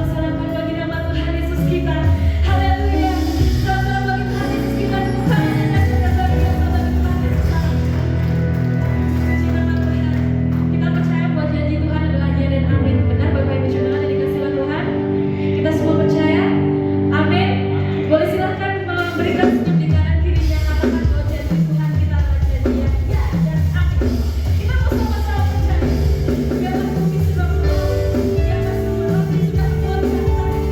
persoalan bagi nama Tuhan Yesus kita. Haleluya. Soal bagi Tuhan Yesus kita Tuhan dan kita bagi Tuhan Yesus. Puji nama Tuhan. Kita percaya bahwa janji Tuhan adalah ya dan amin. Benar Bapak Ibu Saudara yang dikasihi oleh Tuhan? Kita semua percaya? Amin. Boleh silakan memberikan senyum di kanan kirinya, katakan bahwa janji Tuhan kita adalah janji yang ya dan amin. Kita mau sama-sama percaya. Biarlah bumi sudah mulai, biarlah semua roti sudah mulai.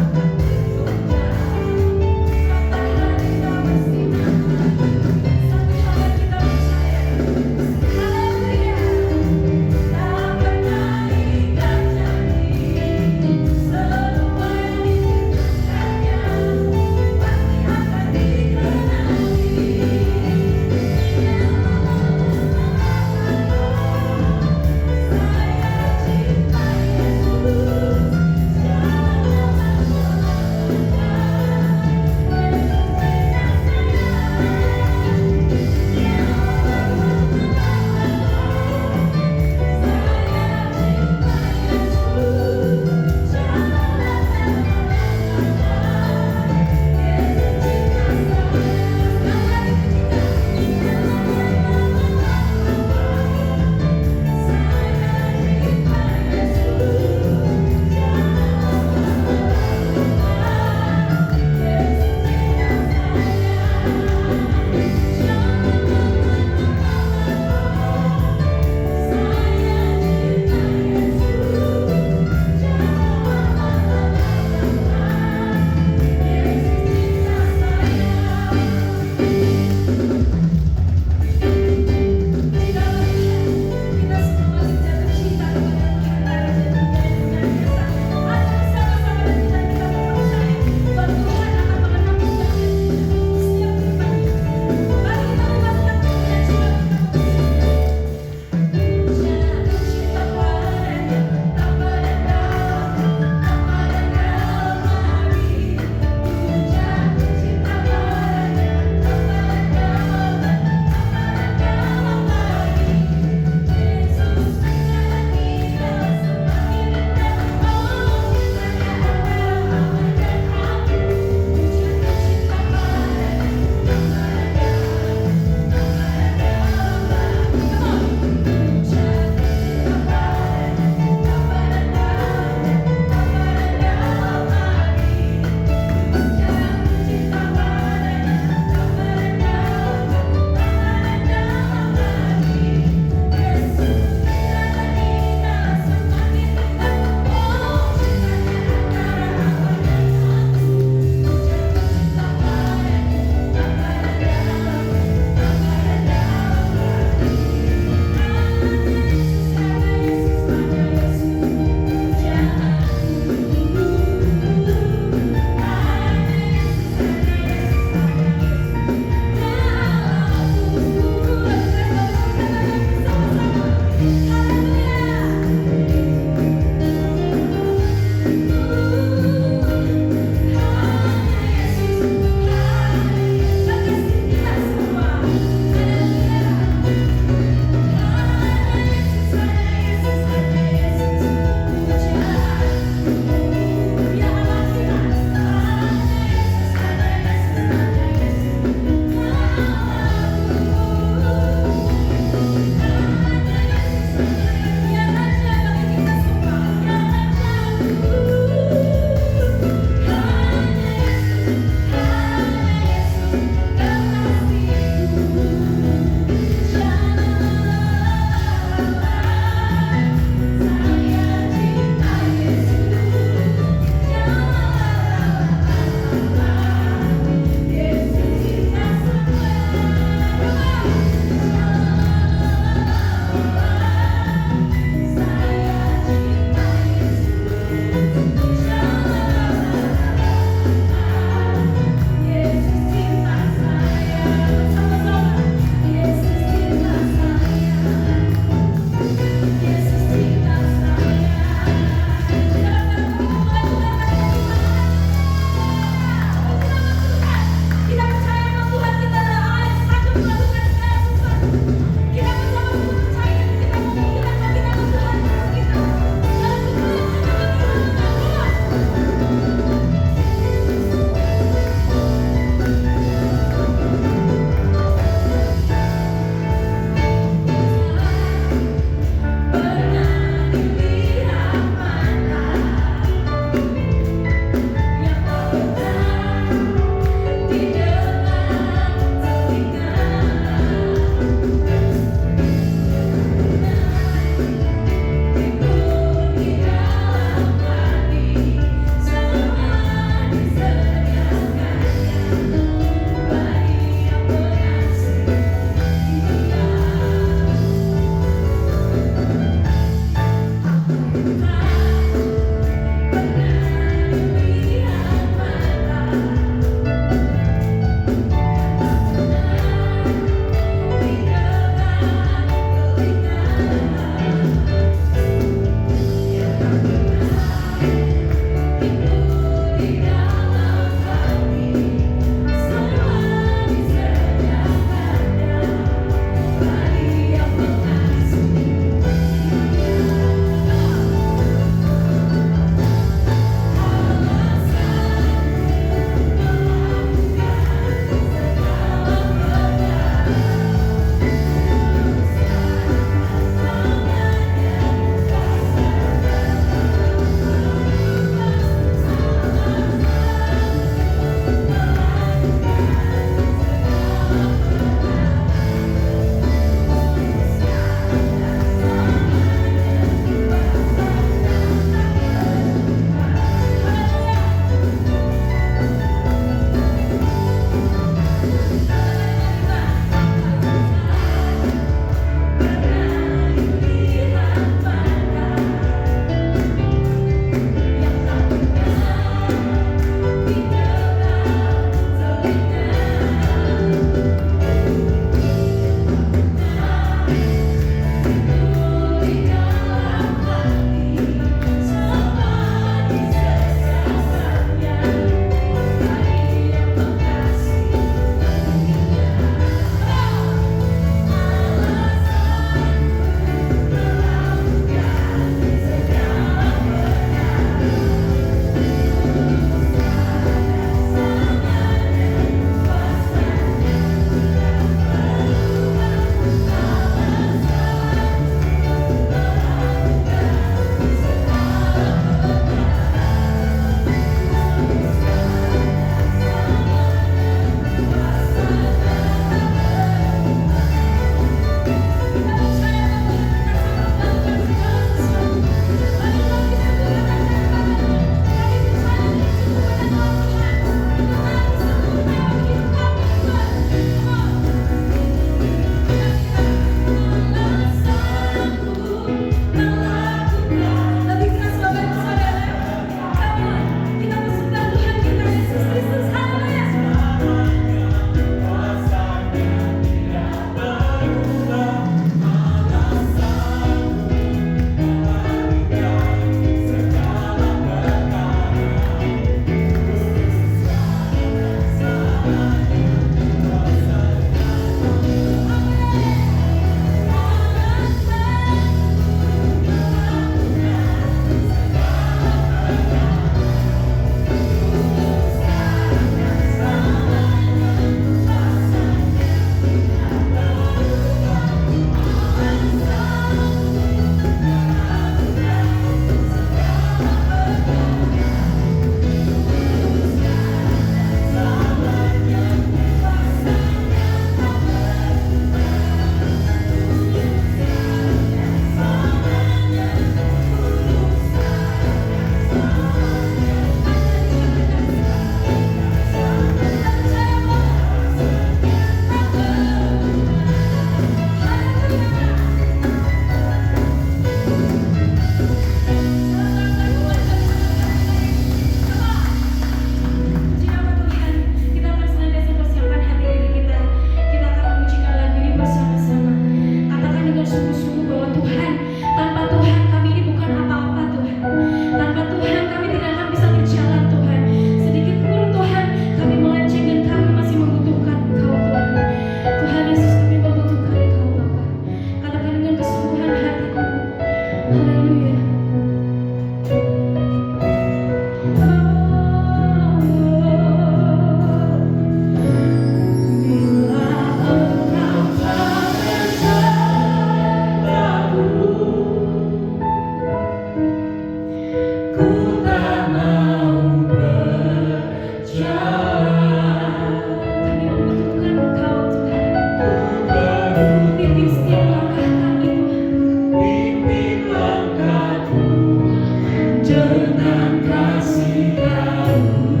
dengan kasih karunia.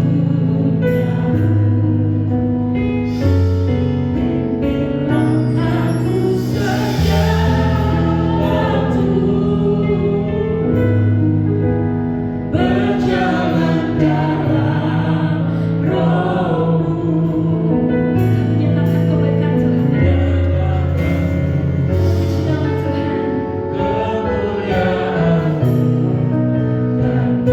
Bimbinglah aku setiap waktu, berjalan dalam Roh-Mu. Menyatakan kebaikan Tuhan. Puji nama Tuhan. Kemuliaan dan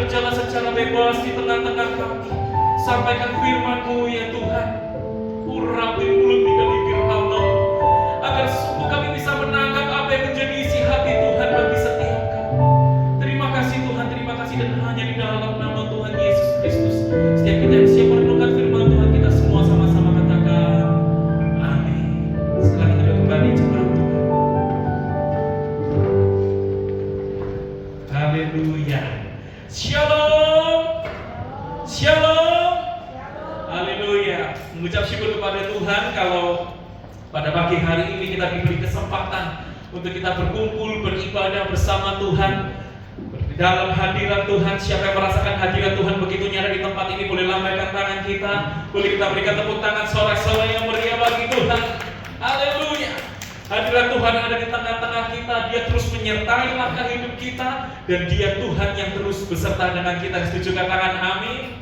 berjalan secara bebas di tengah-tengah kami. Sampaikan firman-Mu ya Tuhan. Urapin mulut dan bibir hamba, agar sungguh kami bisa menangkap apa yang menjadi isi hati Tuhan bagi setiap kami. Terima kasih Tuhan, terima kasih, dan hanya di dalam nama Tuhan Yesus Kristus setiap kita yang siap merenungkan firman Tuhan, kita semua sama-sama katakan amin. Setelah kita kembali cepat Tuhan. Haleluya. Shalom. Shalom. Haleluya. Mengucap syukur kepada Tuhan kalau pada pagi hari ini kita diberi kesempatan untuk kita berkumpul beribadah bersama Tuhan di dalam hadirat Tuhan. Siapa yang merasakan hadirat Tuhan begitu nyata di tempat ini, boleh lambaikan tangan kita, boleh kita berikan tepuk tangan sorak-sorai yang meriah bagi Tuhan. Haleluya. Hadirat Tuhan ada di tengah-tengah kita. Dia terus menyertai langkah hidup kita, dan Dia Tuhan yang terus beserta dengan kita. Setuju katakan amin.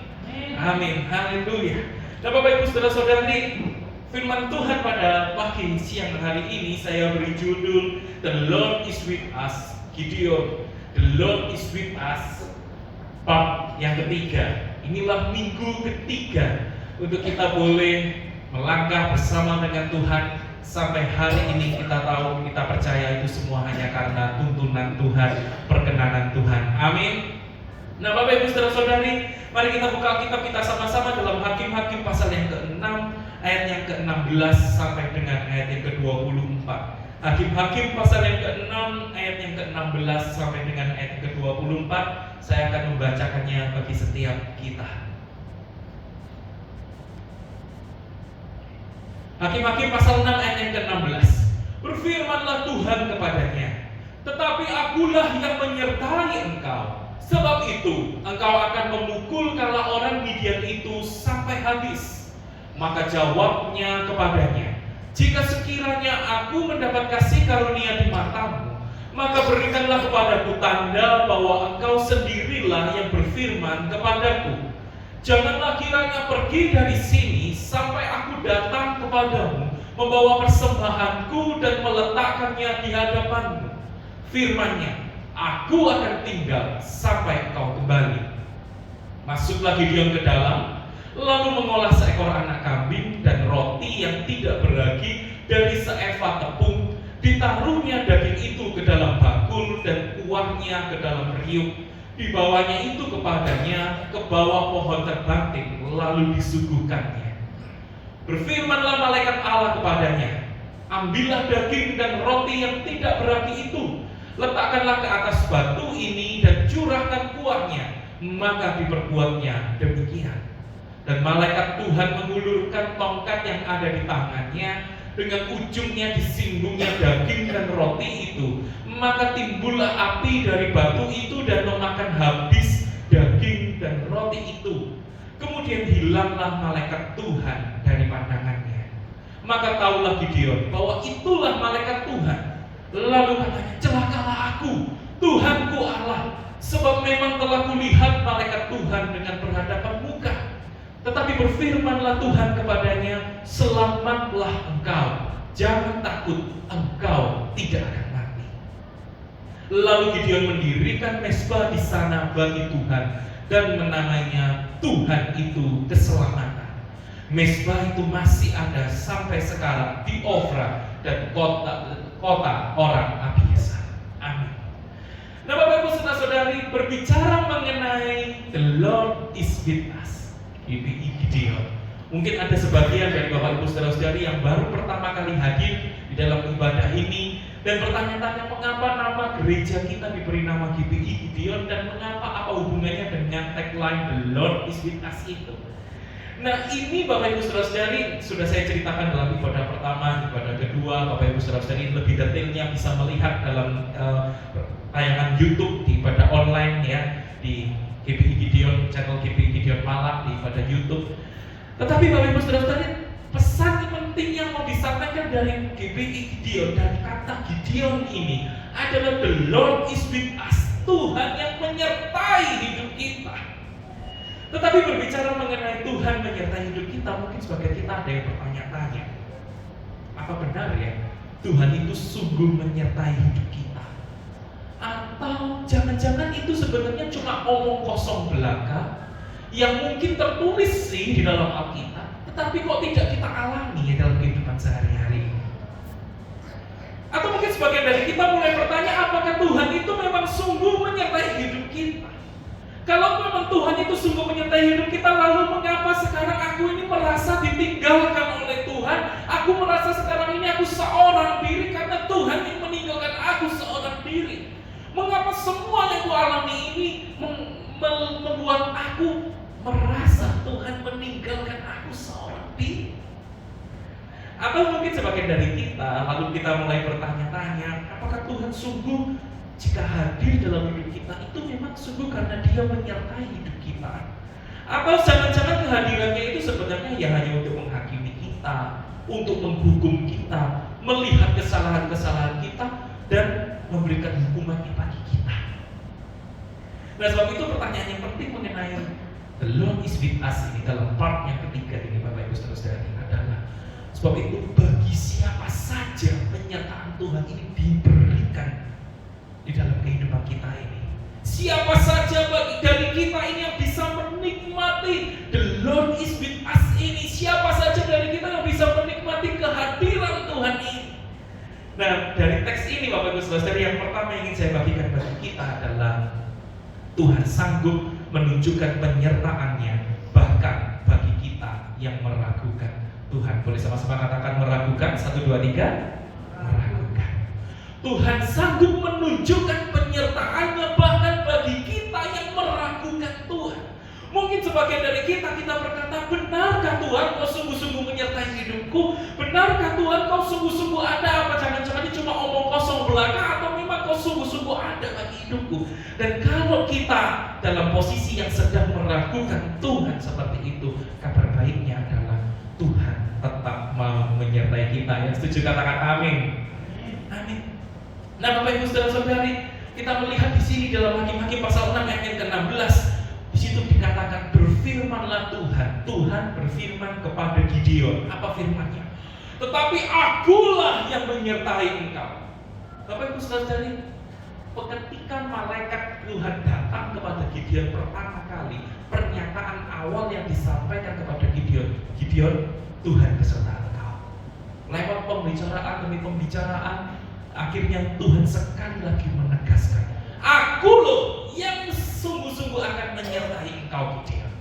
Amin. Haleluya. Nah Bapak Ibu Saudara-saudari, firman Tuhan pada pagi siang hari ini saya beri judul The Lord is with us, Gideon. The Lord is with us. Bab yang ketiga. Inilah minggu ketiga untuk kita boleh melangkah bersama dengan Tuhan. Sampai hari ini kita tahu, kita percaya itu semua hanya karena tuntunan Tuhan, perkenanan Tuhan. Amin. Nah Bapak Ibu Saudara-saudari, mari kita buka Alkitab kita sama-sama dalam Hakim-Hakim pasal yang ke-6 ayat yang ke-16 sampai dengan ayat yang ke-24. Hakim-Hakim pasal yang ke-6 ayat yang ke-16 sampai dengan ayat yang ke-24. Saya akan membacakannya bagi setiap kita. Hakim-Hakim pasal 6 ayat yang ke-16. Berfirmanlah Tuhan kepadanya, tetapi akulah yang menyertai engkau. Sebab itu engkau akan memukul kala orang Midian itu sampai habis. Maka jawabnya kepadanya, jika sekiranya aku mendapat kasih karunia di matamu, maka berikanlah kepadaku tanda bahwa engkau sendirilah yang berfirman kepadaku. Janganlah kiranya pergi dari sini sampai aku datang kepadamu, membawa persembahanku dan meletakkannya di hadapanmu. Firman-Nya, aku akan tinggal sampai engkau kembali. Masuklah Gideon ke dalam, lalu mengolah seekor anak kambing dan roti yang tidak beragi dari seefah tepung. Ditaruhnya daging itu ke dalam bakul dan kuahnya ke dalam riuk. Dibawanya itu kepadanya ke bawah pohon terbanting, lalu disuguhkannya. Berfirmanlah malaikat Allah kepadanya, ambillah daging dan roti yang tidak beragi itu, letakkanlah ke atas batu ini dan curahkan kuahnya. Maka diperbuatnya demikian. Dan malaikat Tuhan mengulurkan tongkat yang ada di tangannya, dengan ujungnya disinggungnya daging dan roti itu. Maka timbullah api dari batu itu dan memakan habis daging dan roti itu. Kemudian hilanglah malaikat Tuhan dari pandangannya. Maka tahulah Gideon bahwa itulah malaikat Tuhan. Lalu katanya, celakalah aku, Tuhanku Allah, sebab memang telah kulihat malaikat Tuhan dengan berhadapan muka. Tetapi berfirmanlah Tuhan kepadanya, selamatlah engkau, jangan takut, engkau tidak akan mati. Lalu Gideon mendirikan mezbah di sana bagi Tuhan dan menamainya Tuhan itu keselamatan. Mezbah itu masih ada sampai sekarang di Ofra dan kota orang Abiezer. Amin. Nah Bapak Ibu Saudara-saudari, berbicara mengenai the Lord is with us, GPI Gideon. Mungkin ada sebagian dari Bapak Ibu Saudara-saudari yang baru pertama kali hadir di dalam ibadah ini dan bertanya-tanya mengapa nama gereja kita diberi nama GPI Gideon dan mengapa, apa hubungannya dengan tagline the Lord is with us itu. Nah ini Bapak Ibu Saudara-saudari sudah saya ceritakan dalam ibadah pertama, ibadah kedua. Bapak Ibu Saudara-saudari lebih detailnya bisa melihat dalam tayangan YouTube di ibadah online ya, di GPI Gideon, channel GPI Gideon Malang di ibadah YouTube. Tetapi Bapak Ibu Saudara-saudari, pesan penting yang mau disampaikan dari GPI Gideon, dari kata Gideon ini adalah the Lord is with us. Tuhan yang menyertai hidup kita. Tetapi berbicara mengenai Tuhan menyertai hidup kita, mungkin sebagai kita ada yang bertanya-tanya, apa benar ya Tuhan itu sungguh menyertai hidup kita? Atau jangan-jangan itu sebenarnya cuma cuma omong kosong belaka yang mungkin tertulis sih di dalam Alkitab, tetapi kok tidak kita alami ya dalam kehidupan sehari-hari ini. Atau mungkin sebagian dari kita mulai bertanya, apakah Tuhan itu memang sungguh menyertai hidup kita? Kalau memang Tuhan itu sungguh menyertai hidup kita, lalu mengapa sekarang aku ini merasa ditinggalkan oleh Tuhan? Aku merasa sekarang ini aku seorang diri karena Tuhan yang meninggalkan aku seorang diri. Mengapa semua yang aku alami ini membuat aku merasa Tuhan meninggalkan aku seorang diri? Atau mungkin sebagian dari kita lalu kita mulai bertanya-tanya, apakah Tuhan sungguh jika hadir dalam hidup kita itu memang sungguh karena Dia menyertai hidup kita? Atau jangan-jangan kehadirannya itu sebenarnya ya hanya untuk menghakimi kita, untuk menghukum kita, melihat kesalahan-kesalahan kita dan memberikan hukuman bagi kita. Nah, sebab itu pertanyaan yang penting mengenai the Lord is with us ini dalam part yang ketiga ini Bapak Ibu Saudara-saudari adalah, sebab itu bagi siapa saja penyertaan Tuhan ini diberikan di dalam kehidupan kita ini. Siapa saja dari kita ini yang bisa menikmati the Lord is with us ini. Siapa saja dari kita yang bisa menikmati kehadiran Tuhan ini. Nah, dari teks ini Bapak Ibu Saudara, yang pertama yang ingin saya bagikan bagi kita adalah Tuhan sanggup menunjukkan penyertaannya bahkan bagi kita yang meragukan Tuhan. Boleh sama-sama katakan meragukan? 1, 2, 3. Meragukan. Tuhan sanggup menunjukkan penyertaannya bahkan bagi kita yang meragukan Tuhan. Mungkin sebagian dari kita berkata, benarkah Tuhan kau sungguh-sungguh menyertai hidupku? Benarkah Tuhan kau sungguh-sungguh ada? Apa jangan-jangan ini cuma omong kosong belaka? Atau memang kau sungguh-sungguh ada bagi hidupku? Dan kalau kita dalam posisi yang sedang meragukan Tuhan seperti itu, kabar baiknya adalah Tuhan tetap mau menyertai kita. Yang setuju katakan amin. Amin. Nah, Bapak Ibu Saudara-saudari, kita melihat di sini dalam Hakim-Hakim pasal 6 ayat yang ke-16. Di situ dikatakan berfirmanlah Tuhan. Tuhan berfirman kepada Gideon. Apa firman-Nya? Tetapi akulah yang menyertai engkau. Bapak Ibu Saudara-saudari, ketika malaikat Tuhan datang kepada Gideon pertama kali, pernyataan awal yang disampaikan kepada Gideon, Tuhan beserta engkau. Lewat pembicaraan demi pembicaraan, akhirnya Tuhan sekali lagi menegaskan, aku loh yang sungguh-sungguh akan menyertai engkau, Gideon.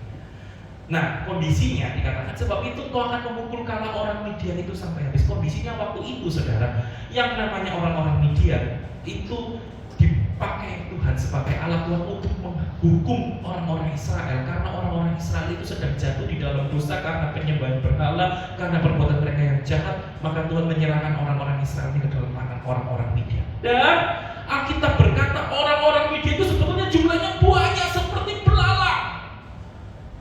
Nah, kondisinya dikatakan sebab itu kau akan memukul kala orang Midian itu sampai habis. Kondisinya waktu itu, saudara, yang namanya orang-orang Midian itu dipakai Tuhan sebagai alat Tuhan untuk menghukum orang-orang Israel, karena orang-orang Israel itu sedang jatuh di dalam dosa karena penyembahan berhala, karena perbuatan mereka yang jahat. Maka Tuhan menyerahkan orang-orang Israel ini ke dalam tangan orang-orang Midian. Dan Alkitab berkata orang-orang Midian itu sebetulnya jumlahnya banyak seperti belalang,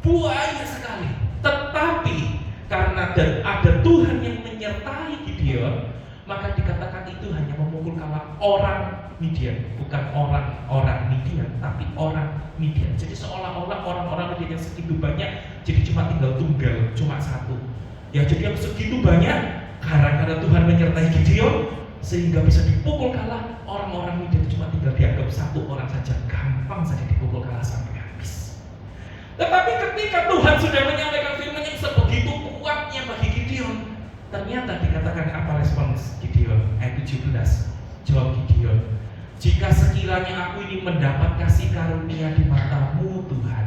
banyak sekali. Tetapi karena ada Tuhan yang menyertai Gideon, maka dikatakan itu hanya memukul kala orang Midian, bukan orang-orang Midian, tapi orang Midian. Jadi seolah-olah orang-orang Midian yang segitu banyak, jadi cuma tinggal tunggal, cuma satu. Ya, jadi yang segitu banyak karena Tuhan menyertai Gideon, sehingga bisa dipukul kalah. Orang-orang Midian cuma tinggal dianggap satu orang saja, gampang saja dipukul kalah sampai habis. Tetapi ketika Tuhan sudah menyampaikan firman yang sebegitu kuatnya bagi Gideon, ternyata dikatakan apa respons Gideon? Ayat 17. Jawab Gideon, jika sekiranya aku ini mendapat kasih karunia di matamu Tuhan,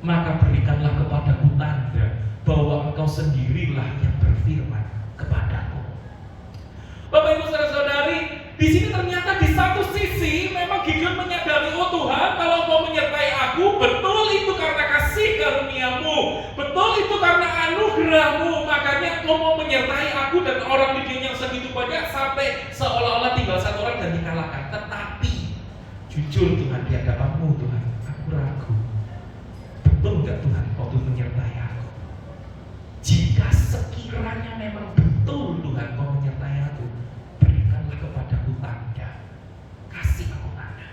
maka berikanlah kepadaku tanda bahwa engkau sendirilah yang berfirman kepadaku. Bapak Ibu Saudara-saudari, di sini ternyata di satu sisi memang Gideon menyadari, oh Tuhan, kalau engkau menyertai aku, betul itu karena kasih karuniamu, betul itu karena anugerahmu, makanya engkau mau menyertai aku dan orang Midian yang segitu banyak sampai seolah-olah tinggal satu orang dan dikalahkan. Tetapi jujur Tuhan, di hadapanmu Tuhan, aku ragu, betul enggak Tuhan kau tuh menyertai aku? Jika sekiranya memang betul Tuhan kau menyertai aku, berikanlah kepadaku tanda, kasih aku tanda.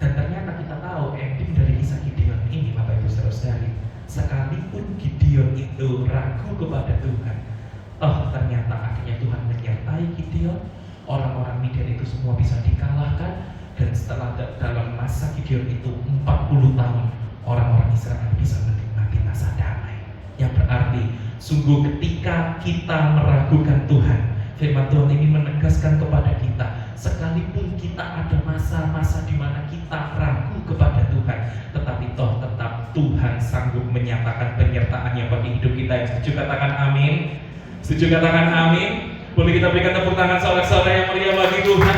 Dan ternyata kita tahu ending dari kisah Gideon ini, Bapak Ibu Saudara-saudari, sekalipun Gideon itu ragu kepada Tuhan, ternyata akhirnya Tuhan menyertai Gideon. Orang-orang Midian itu semua bisa dikalahkan, dan setelah dalam masa Gideon itu 40 tahun orang-orang Israel bisa menikmati masa damai. Yang berarti sungguh ketika kita meragukan Tuhan, firman Tuhan ini menegaskan kepada kita, sekalipun kita ada masa-masa di mana kita ragu kepada Tuhan, tetapi toh tetap Tuhan sanggup menyatakan penyertaannya bagi hidup kita. Yang setuju katakan amin. Setuju katakan amin. Boleh kita berikan tepuk tangan sorak-sorai yang meriah bagi Tuhan.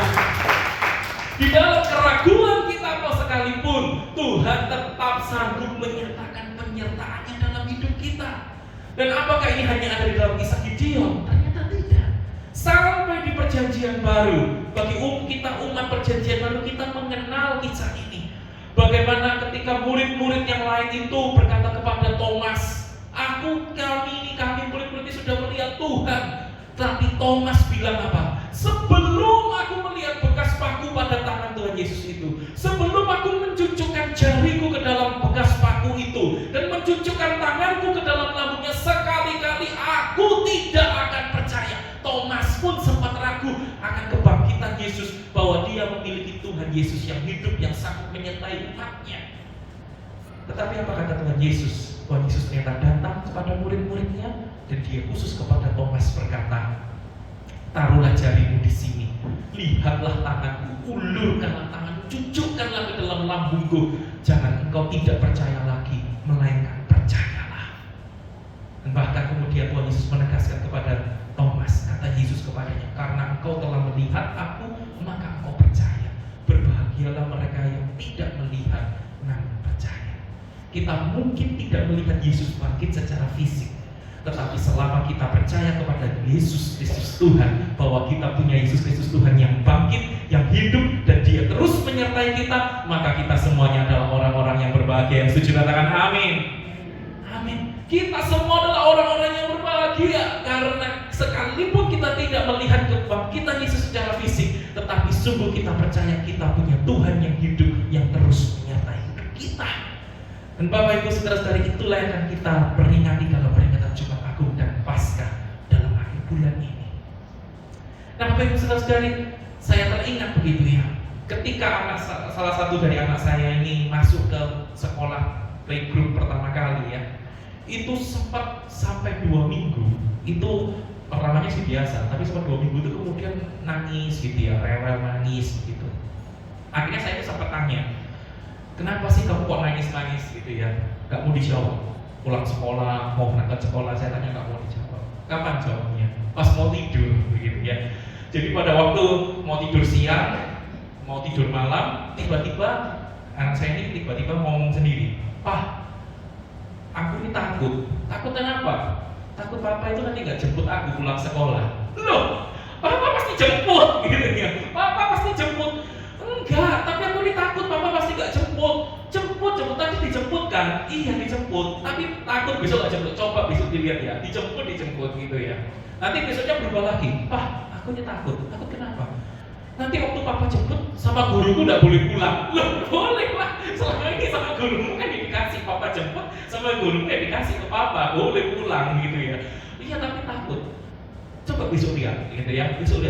Di dalam keraguan kita atau sekalipun, Tuhan tetap sanggup menyatakan penyertaannya dalam hidup kita. Dan apakah ini hanya ada di dalam kisah Gideon? Ternyata tidak. Sampai di perjanjian baru, bagi kita umat perjanjian baru, kita mengenal kisah ini. Bagaimana ketika murid-murid yang lain itu berkata kepada Thomas, kami murid-murid ini sudah melihat Tuhan. Tapi Thomas bilang apa? Sebelum aku melihat bekas paku pada tangan Tuhan Yesus itu, sebelum aku mencucukkan jariku ke dalam bekas paku itu dan mencucukkan tanganku ke dalam lambungnya, sekali-kali aku tidak akan percaya. Thomas pun sempat ragu akan kebangkitan Yesus, bahwa dia memiliki Tuhan Yesus yang hidup, yang sanggup menyertai umatnya. Tetapi apa kata Tuhan Yesus? Tuhan Yesus ternyata datang kepada murid-muridnya, dan dia khusus kepada Thomas berkata, taruhlah jarimu di sini, lihatlah tanganku, ulurkanlah tanganmu, cucukkanlah ke dalam lambungku. Jangan engkau tidak percaya lagi, melainkan percayalah. Dan bahkan kemudian Tuhan Yesus menegaskan kepada Thomas, kata Yesus kepadanya, karena engkau telah melihat aku, maka engkau percaya. Berbahagialah mereka yang tidak melihat namun percaya. Kita mungkin tidak melihat Yesus bangkit secara fisik, tetapi selama kita percaya kepada Yesus Kristus Tuhan, bahwa kita punya Yesus Kristus Tuhan yang bangkit, yang hidup, dan dia terus menyertai kita, maka kita semuanya adalah orang-orang yang berbahagia. Yang setuju katakan amin. Amin. Kita semua adalah orang-orang yang berbahagia, karena sekalipun kita tidak melihat kebangkitan Yesus secara fisik, tetapi sungguh kita percaya kita punya Tuhan yang hidup, yang terus menyertai hidup kita. Dan Bapak Ibu saudara-saudari, itulah yang akan kita peringati dalam peringatan Jumat Agung dan Paskah dalam akhir bulan ini. Nah Bapak Ibu saudara-saudari, saya teringat begitu ya, ketika salah satu dari anak saya ini masuk ke sekolah playgroup pertama kali ya, itu sempat sampai 2 minggu, itu pertamanya sih biasa, tapi sempat 2 minggu itu kemudian nangis gitu ya, rewel nangis gitu. Akhirnya saya sempat tanya, kenapa sih kamu kok nangis-nangis gitu ya? Gak mau dijawab. Pulang sekolah, mau berangkat sekolah, saya tanya gak mau dijawab. Kapan jawabnya? Pas mau tidur begitu ya. Jadi pada waktu mau tidur siang, mau tidur malam, tiba-tiba anak saya ini tiba-tiba ngomong sendiri, "Pak, aku ini takut." Takut kenapa? Takut papa itu nanti gak jemput aku pulang sekolah. Loh, papa pasti jemput gitu ya. Papa pasti jemput. Enggak, tapi aku ini takut papa pasti gak jemput. Jemput tadi dijemput kan? Iya dijemput, tapi takut besok gak jemput. Coba besok dilihat ya, dijemput gitu ya. Nanti besoknya berubah lagi, "Pak, aku ini takut." Takut kenapa? Nanti waktu papa jemput sama guruku gak boleh pulang. Loh, boleh lah. Selama ini sama gurumu kan dikasih papa jemput, sama gurumu ya dikasih ke papa, boleh pulang gitu ya. Iya tapi takut. Coba besok lihat gitu ya, besok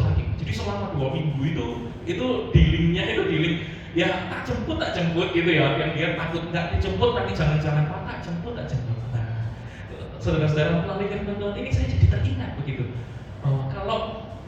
lagi. Jadi selama 2 minggu itu dealingnya itu dealing ya tak jemput gitu ya, yang dia takut nggak dijemput, nanti jangan-jangan Pak tak jemput. Nah, saudara-saudara, melalui firman Tuhan ini saya jadi teringat begitu, bahwa kalau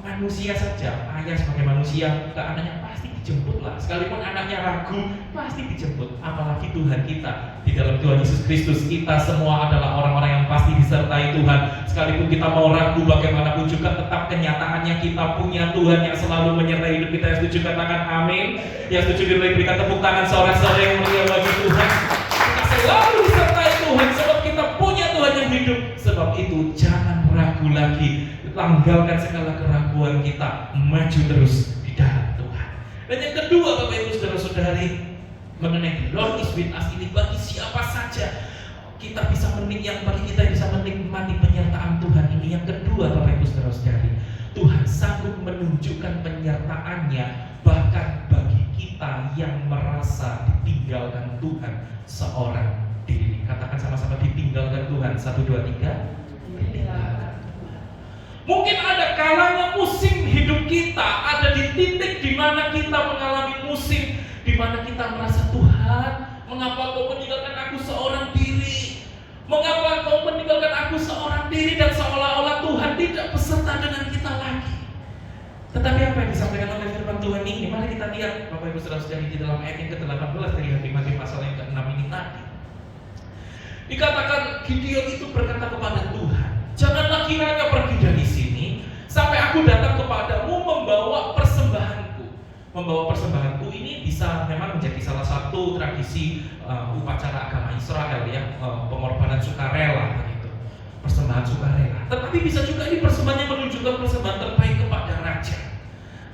manusia saja, ayah sebagai manusia ke anaknya pasti dijemput lah, sekalipun anaknya ragu pasti dijemput, apalagi Tuhan kita. Di dalam Tuhan Yesus Kristus kita semua adalah orang-orang yang pasti disertai Tuhan. Sekalipun kita mau ragu bagaimanapun juga, tetap kenyataannya kita punya Tuhan yang selalu menyertai hidup kita. Yang setuju katakan amin. Yang setuju diberikan tepuk tangan sorak-sorai yang meriah bagi Tuhan. Kita selalu disertai Tuhan sebab kita punya Tuhan yang hidup. Sebab itu jangan ragu lagi, tanggalkan segala keraguan kita, maju terus di dalam Tuhan. Dan yang kedua Bapak Ibu saudara-saudari, mengenai Lord is with us ini, bagi siapa saja kita bisa menikmati penyertaan Tuhan ini. Yang kedua Bapak Ibu saudara-saudari, Tuhan sanggup menunjukkan penyertaannya bahkan bagi kita yang merasa ditinggalkan Tuhan seorang diri. Katakan sama-sama, ditinggalkan Tuhan. 1, 2, 3. Ditinggalkan Tuhan. Mungkin ada kalanya musim hidup kita ada di titik di mana kita mengalami musim di mana kita merasa, Tuhan, mengapa Kau meninggalkan aku seorang diri? Mengapa Kau meninggalkan aku seorang diri? Dan seolah-olah Tuhan tidak beserta dengan kita lagi. Tetapi apa yang disampaikan oleh firman Tuhan ini? Mari kita lihat Bapak Ibu Saudara-saudari di dalam ayat yang ke-18 dari Hakim-Hakim pasal yang ke-6 ini tadi. Dikatakan Gideon itu berkata kepada Tuhan, janganlah kiranya pergi dari sini sampai aku datang kepadamu membawa persembahanku. Membawa persembahanku ini bisa memang menjadi salah satu tradisi upacara agama Israel, ya, pengorbanan sukarela begitu. Persembahan sukarela. Tetapi bisa juga ini persembahan yang menunjukkan persembahan terbaik kepada raja.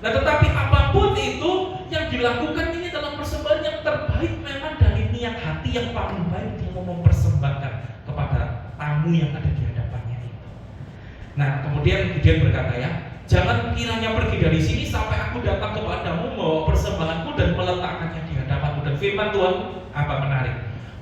Nah, tetapi apapun itu yang dilakukan ini dalam persembahan yang terbaik memang dari niat hati yang paling baik dia mau mempersembahkan kepada tamu yang ada di hadapannya itu. Nah, kemudian Gideon berkata, ya, jangan kiranya pergi dari sini sampai aku datang kepadamu membawa persembahanku dan meletakkannya di hadapanmu. Dan firman Tuhan apa menarik?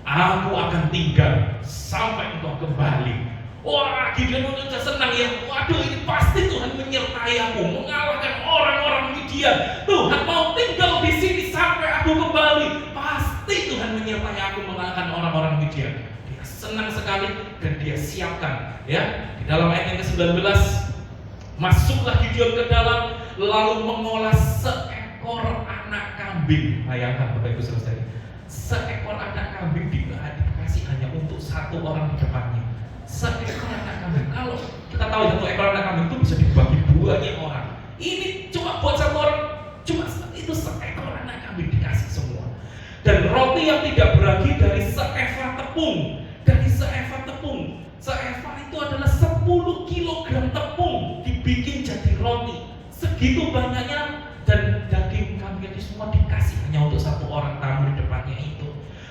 Aku akan tinggal sampai engkau kembali. Wah, Gideon udah senang, ya. Waduh, ini pasti Tuhan menyertai aku, mengalahkan orang-orang Midian. Tuhan mau tinggal di sini sampai aku kembali. Pasti Tuhan menyertai aku mengalahkan orang-orang Midian. Dia senang sekali dan dia siapkan, ya. Di dalam ayat yang ke-19, masuklah Gideon ke dalam lalu mengolah seekor anak kambing. Bayangkan Bapak Ibu Saudara, seekor anak kambing dikasih hanya untuk satu orang di depannya. Seekor anak kambing. Kalau kita tahu satu ekor anak kambing itu bisa dibagi banyak orang. Ini cuma buat satu orang, cuma itu seekor anak kambing dikasih semua. Dan roti yang tidak beragi dari seefah tepung. Dari seefah tepung. Seefah itu adalah 10 kilogram tepung dibikin jadi roti. Segitu banyaknya, dan daging kambing itu semua dikasih hanya untuk satu orang tamu di depannya itu.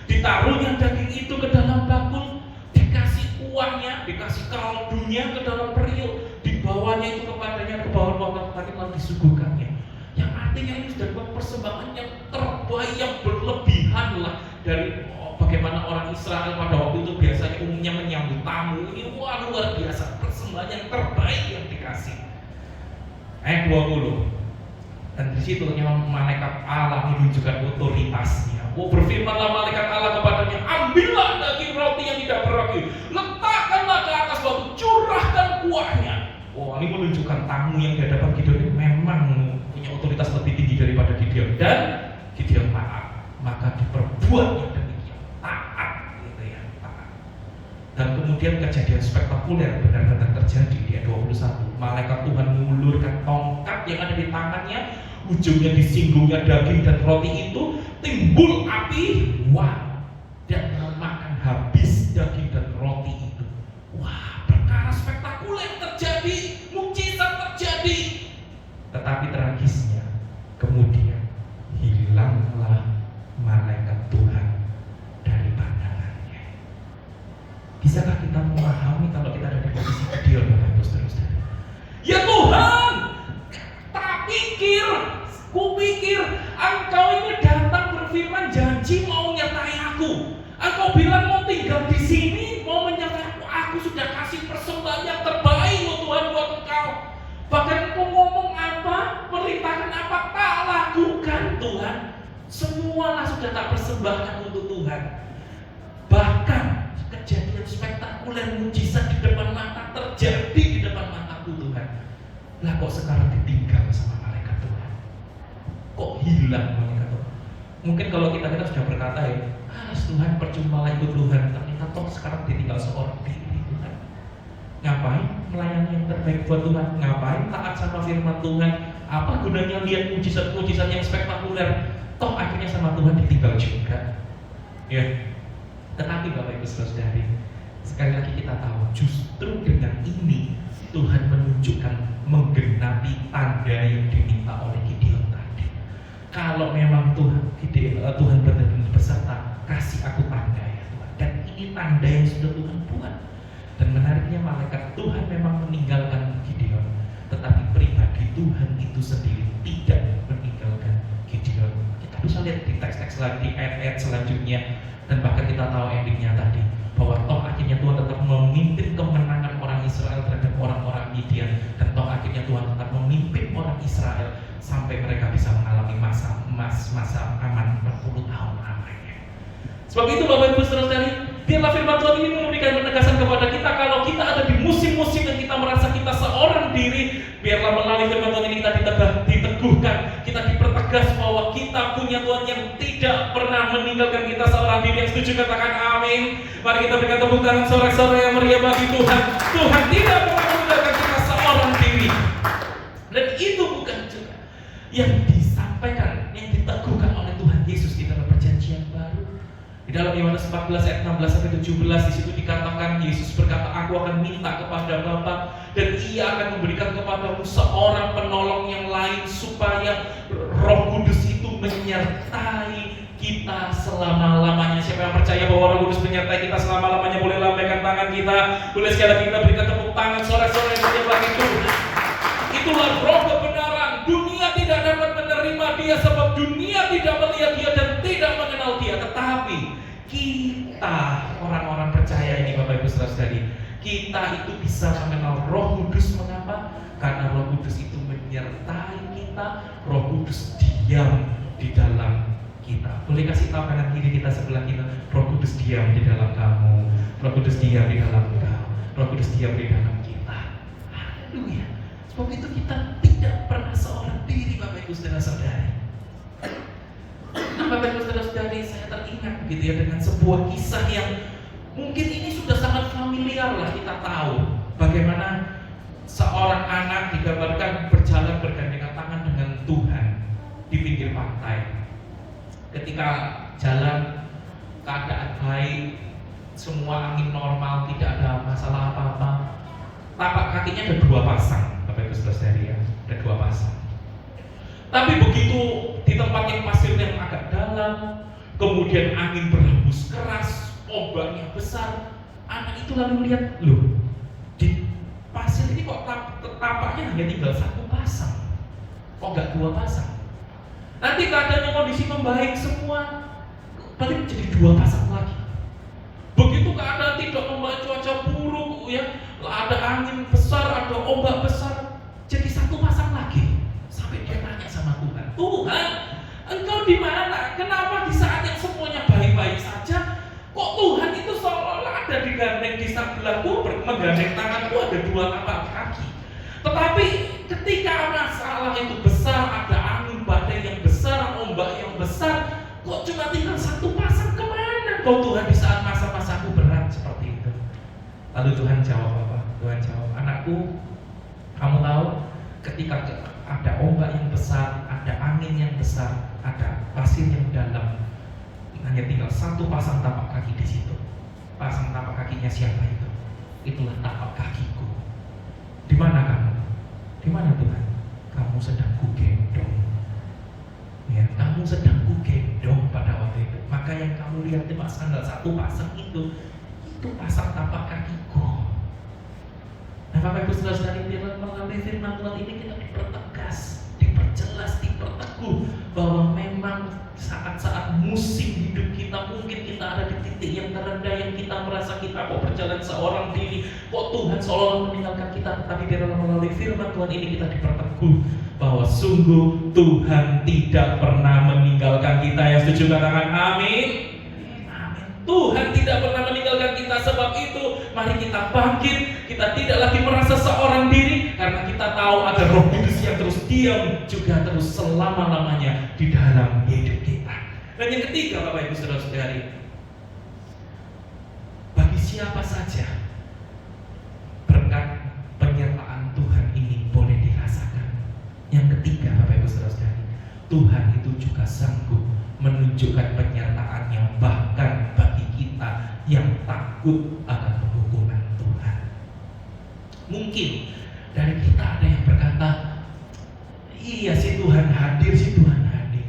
Ditaruhnya daging itu ke dalam bakul, dikasih uangnya, dikasih kaldunya ke dalam periuk, dibawanya itu kepadanya ke bawah tadi lalu disuguhkannya. Yang artinya ini sudah persembahan yang terbaik, yang berlebihan lah dari bagaimana orang Israel pada waktu itu biasanya umumnya menyambut tamu. Ini wah, luar biasa, persembahan yang terbaik yang dikasih. Ayat 20. Dan di situ malaikat Allah menunjukkan otoritasnya. Berfirmanlah malaikat Allah kepadanya, ambillah daging roti yang tidak beragi, letakkanlah ke atas batu, curahkan kuahnya. Ini menunjukkan tamu yang di hadapan Gideon ini memang punya otoritas lebih tinggi daripada Gideon. Dan Gideon taat, maka diperbuatnya demikian, taat, gitu ya, taat. Dan kemudian kejadian spektakuler benar-benar terjadi di ayat 21. Malaikat Tuhan mengulurkan tongkat yang ada di tangannya, ujungnya disinggungnya daging dan roti itu, timbul api, wah, dan memakan habis daging dan roti itu. Wah, perkara spektakuler terjadi, mukjizat terjadi. Tetapi tragisnya, kemudian hilanglah malaikat Tuhan dari pandangannya. Bisakah kita memahami kalau kita ada di posisi Gideon, Bapak Ibu Saudara? Ya Tuhan, kupikir Engkau ini datang berfirman janji mau menyertai aku. Engkau bilang mau tinggal di sini, mau menyertai aku. Aku sudah kasih persembahan yang terbaik loh Tuhan buat Engkau. Bahkan Engkau ngomong apa, perintahkan apa, tak lakukan Tuhan. Semualah sudah tak persembahkan untuk Tuhan. Bahkan kejadian spektakuler mujizat di depan mata terjadi di depan mataku Tuhan. Lah kok sekarang ditinggal sama malaikat Tuhan? Kok hilang malaikat Tuhan? Mungkin kalau kita sudah berkata, ya, Tuhan percuma lah ikut Tuhan, ternyata toh sekarang ditinggal seorang diri Tuhan. Ngapain melayani yang terbaik buat Tuhan? Ngapain taat sama firman Tuhan? Apa gunanya lihat mujizat-mujizat yang spektakuler? Toh akhirnya sama Tuhan ditinggal juga. Ya. Tetapi Bapak Ibu Saudari, sekali lagi kita tahu justru dengan ini Tuhan menunjukkan menggenapi tanda yang diminta oleh Gideon tadi. Kalau memang Tuhan benar-benar beserta, kasih aku tanda ya Tuhan. Dan ini tanda yang sudah Tuhan buat. Dan menariknya malaikat Tuhan memang meninggalkan Gideon, tetapi pribadi Tuhan itu sendiri tidak meninggalkan Gideon. Kita bisa lihat di teks-teks lagi, di ayat-ayat selanjutnya. Dan bahkan kita tahu endingnya tadi, bahwa toh akhirnya Tuhan tetap memimpin kemenangan orang Israel terhadap orang-orang Midian. Dan toh akhirnya Tuhan tetap memimpin orang Israel sampai mereka bisa mengalami masa emas, masa aman 40 tahun lamanya. Sebab itu Bapak Ibu Saudara-saudari, biarlah firman Tuhan ini memberikan penegasan kepada kita kalau kita ada di musim-musim yang kita merasa kita seorang diri, biarlah melalui firman Tuhan ini kita diteguhkan, kita dipertegas bahwa kita punya Tuhan yang tidak pernah meninggalkan kita seorang diri. Yang setuju katakan amin. Mari kita berikan tepuk tangan sorak-sorai yang meriah bagi Tuhan. Tuhan tidak pernah meninggalkan kita seorang diri. Dan itu bukan juga yang disampaikan, yang diteguhkan oleh Tuhan Yesus di dalam perjanjian baru. Di dalam Yohanes 14 ayat 16 sampai 17 di situ dikatakan, Yesus berkata, "Aku akan minta kepada Bapa dan Ia akan memberikan kepadamu seorang penolong yang lain supaya Roh Kudus itu menyertai kita selama-lamanya." Siapa yang percaya bahwa Roh Kudus menyertai kita selama-lamanya boleh lambaikan tangan kita. Boleh sekali lagi kita berikan tepuk tangan sorak-sorai bagi Tuhan. Itulah roh kebenaran. Dunia tidak dapat menerima Dia sebab dunia tidak melihat Dia dan tidak mengenal Dia. Tetapi kita orang-orang percaya ini Bapak Ibu Saudara-saudari, kita itu bisa mengenal Roh Kudus. Mengapa? Karena Roh Kudus itu menyertai kita. Roh Kudus diam di dalam kita. Boleh kasih tahu kanan kiri kita sebelah kita, Roh Kudus diam di dalam kamu. Roh Kudus diam di dalam engkau. Roh Kudus diam di dalam kita. Haleluya. Sebab itu kita tidak pernah seorang diri Bapak Ibu Saudara-saudari. Nah, Bapak Ibu Saudara-saudari, saya teringat gitu ya dengan sebuah kisah yang mungkin ini sudah sangat familiar lah, kita tahu bagaimana seorang anak digambarkan berjalan bergandengan tangan dengan Tuhan di pinggir pantai. Ketika jalan keadaan baik, semua angin normal, tidak ada masalah apa-apa, tapak kakinya ada 2 pasang. Bapak Ibu Saudara-saudari ya, ada 2 pasang. Tapi begitu di tempat yang pasir yang agak dalam, kemudian angin berhembus keras, ombaknya besar, anak itu lalu lihat, loh, di pasir ini kok tapaknya hanya tinggal 1 pasang, kok nggak 2 pasang? Nanti keadaannya kondisi membaik semua, berarti menjadi 2 pasang lagi. Begitu keadaan tidak membaik, cuaca buruk ya, ada angin besar, ada ombak besar, jadi 1 pasang lagi. Sampai dia tanya sama Tuhan, "Tuhan, Engkau di mana? Kenapa di saat yang semuanya baik-baik saja, kok Tuhan itu seolah-olah ada digandeng di sebelahku, menggandeng tanganku, ada 2 tapak kaki. Tetapi ketika masalah itu besar, ada angin badai yang besar, ombak yang besar, kok cuma tinggal 1 pasang, kemana kau Tuhan di saat masa-masaku berat seperti itu?" Lalu Tuhan jawab apa? Tuhan jawab, "Anakku, kamu tahu ketika ada ombak yang besar, ada angin yang besar, ada pasir yang dalam, hanya tinggal 1 pasang tapak kaki di situ. Pasang tapak kakinya siapa itu? Itulah tapak kakiku. Di mana kamu? Di mana Tuhan? Kamu sedang kugendong. Ya, kamu sedang kugendong pada waktu itu. Maka yang kamu lihat di tanggal 1 pasang itu pasang tapak kakiku." Nah, Bapak Ibu Saudara-saudari, melalui firman Tuhan ini kita dipertegas, diperjelas, diperteguh bahwa memang saat-saat musim hidup kita, mungkin kita ada di titik yang terendah, yang kita merasa kita kok berjalan seorang diri, kok Tuhan seolah-olah meninggalkan kita. Tapi melalui firman Tuhan ini kita diperteguh bahwa sungguh Tuhan tidak pernah meninggalkan kita. Yang setuju katakan amin. Tuhan tidak pernah meninggalkan kita. Sebab itu mari kita bangkit. Kita tidak lagi merasa seorang diri, karena kita tahu ada Roh Kudus yang terus diam juga terus selama-lamanya di dalam hidup kita. Dan yang ketiga Bapak Ibu Saudara-saudari, bagi siapa saja berkat penyertaan Tuhan ini boleh dirasakan. Yang ketiga Bapak Ibu Saudara-saudari, Tuhan itu juga sanggup menunjukkan penyertaannya bahkan bagi kita yang takut akan penghukuman Tuhan. Mungkin dari kita ada yang berkata, "Iya sih Tuhan hadir, sih Tuhan hadir."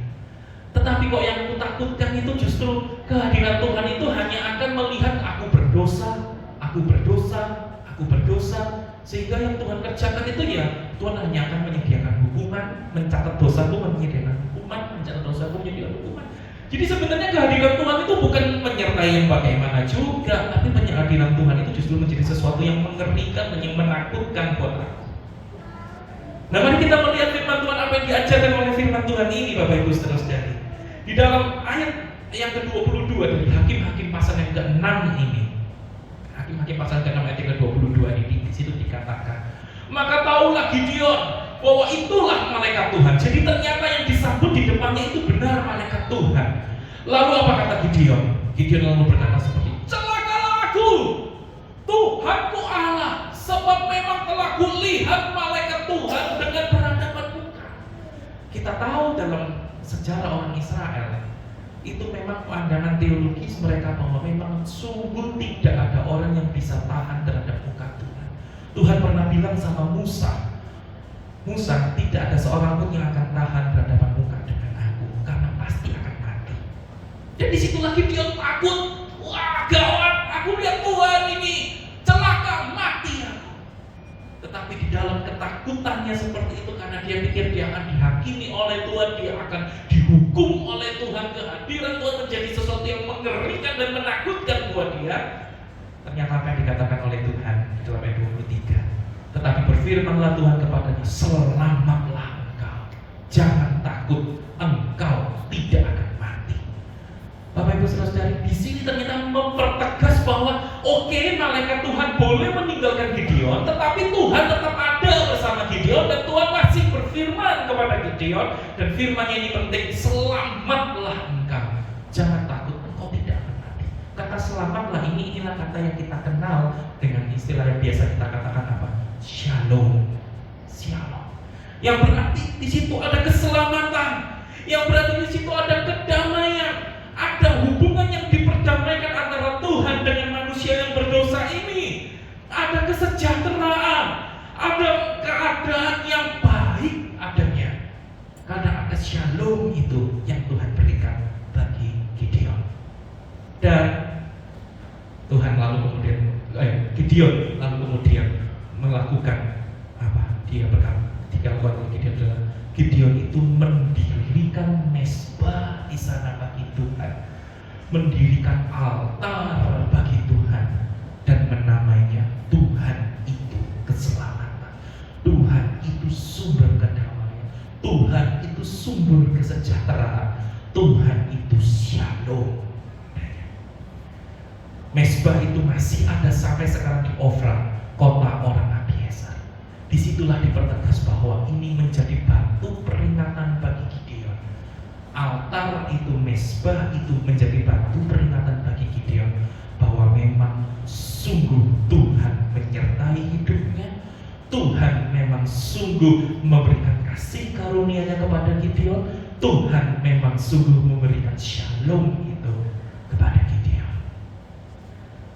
Tetapi kok yang aku takutkan itu justru kehadiran Tuhan itu hanya akan melihat aku berdosa, aku berdosa, aku berdosa. Sehingga yang Tuhan kerjakan itu ya Tuhan hanya akan menyediakan hukuman, mencatat dosaku, menyediakan hukuman, mencatat dosaku, menyediakan hukuman. Jadi sebenarnya kehadiran Tuhan itu bukan menyertai yang bagaimana juga, tapi kehadiran Tuhan itu justru menjadi sesuatu yang mengerikan, yang menakutkan buat aku. Nah, mari kita melihat firman Tuhan, apa yang diajarkan oleh firman Tuhan ini, Bapak Ibu Saudara-saudari. Di dalam ayat yang ke-22 dari Hakim-Hakim pasal yang ke-6 ini. Hakim-Hakim pasal ke-6 ayat yang ke-22 ini di situ dikatakan, maka taulah Gideon bahwa itulah malaikat Tuhan. Jadi ternyata yang disambut di depannya itu benar malaikat Tuhan. Lalu apa kata Gideon? Gideon lalu berkata seperti, celakalah aku, Tuhanku Allah, sebab memang telah kulihat malaikat Tuhan dengan berhadapan muka. Kita tahu dalam sejarah orang Israel itu memang pandangan teologis mereka bahwa memang sungguh tidak ada orang yang bisa tahan terhadap muka Tuhan. Tuhan pernah bilang sama Musa, Musa, tidak ada seorang pun yang akan tahan berhadapan muka dengan aku, karena pasti akan mati. Dan disitulah Gideon takut. Wah, gawat, aku lihat Tuhan ini, celaka, mati aku. Tetapi di dalam ketakutannya seperti itu, karena dia pikir dia akan dihakimi oleh Tuhan, dia akan dihukum oleh Tuhan, kehadiran Tuhan menjadi sesuatu yang mengerikan dan menakutkan buat dia. Ternyata apa yang dikatakan oleh Tuhan di dalam ayat 23, tetapi berfirmanlah Tuhan kepadanya, selamatlah engkau, jangan takut, engkau tidak akan mati. Bapak Ibu Saudara-saudari, di sini ternyata mempertegas bahwa oke, malaikat Tuhan boleh meninggalkan Gideon, tetapi Tuhan tetap ada bersama Gideon, dan Tuhan masih berfirman kepada Gideon, dan firman-Nya ini penting, selamatlah engkau, jangan takut, engkau tidak akan mati. Kata selamatlah inilah kata yang kita kenal dengan istilah yang biasa kita katakan apa? Shalom. Shalom. Yang berarti di situ ada keselamatan, yang berarti di situ ada kedamaian, ada hubungan yang diperdamaikan antara Tuhan dengan manusia yang berdosa ini. Ada kesejahteraan, ada keadaan yang baik adanya. Karena ada shalom itu yang Tuhan berikan bagi Gideon. Dan Tuhan lalu kemudian Gideon lalu kemudian melakukan apa? Dia berkata, Gideon itu mendirikan mezbah di sana bagi Tuhan, mendirikan altar bagi Tuhan, dan menamainya Tuhan itu keselamatan, Tuhan itu sumber kedamaian, Tuhan itu sumber kesejahteraan, Tuhan itu shalom. Mezbah itu masih ada sampai sekarang di Ofra, kota orang Abiezer. Disitulah dipertegas bahwa ini menjadi batu peringatan bagi Gideon. Altar itu, mezbah itu menjadi batu peringatan bagi Gideon bahwa memang sungguh Tuhan menyertai hidupnya. Tuhan memang sungguh memberikan kasih karunia-Nya kepada Gideon. Tuhan memang sungguh memberikan shalom itu kepada Gideon.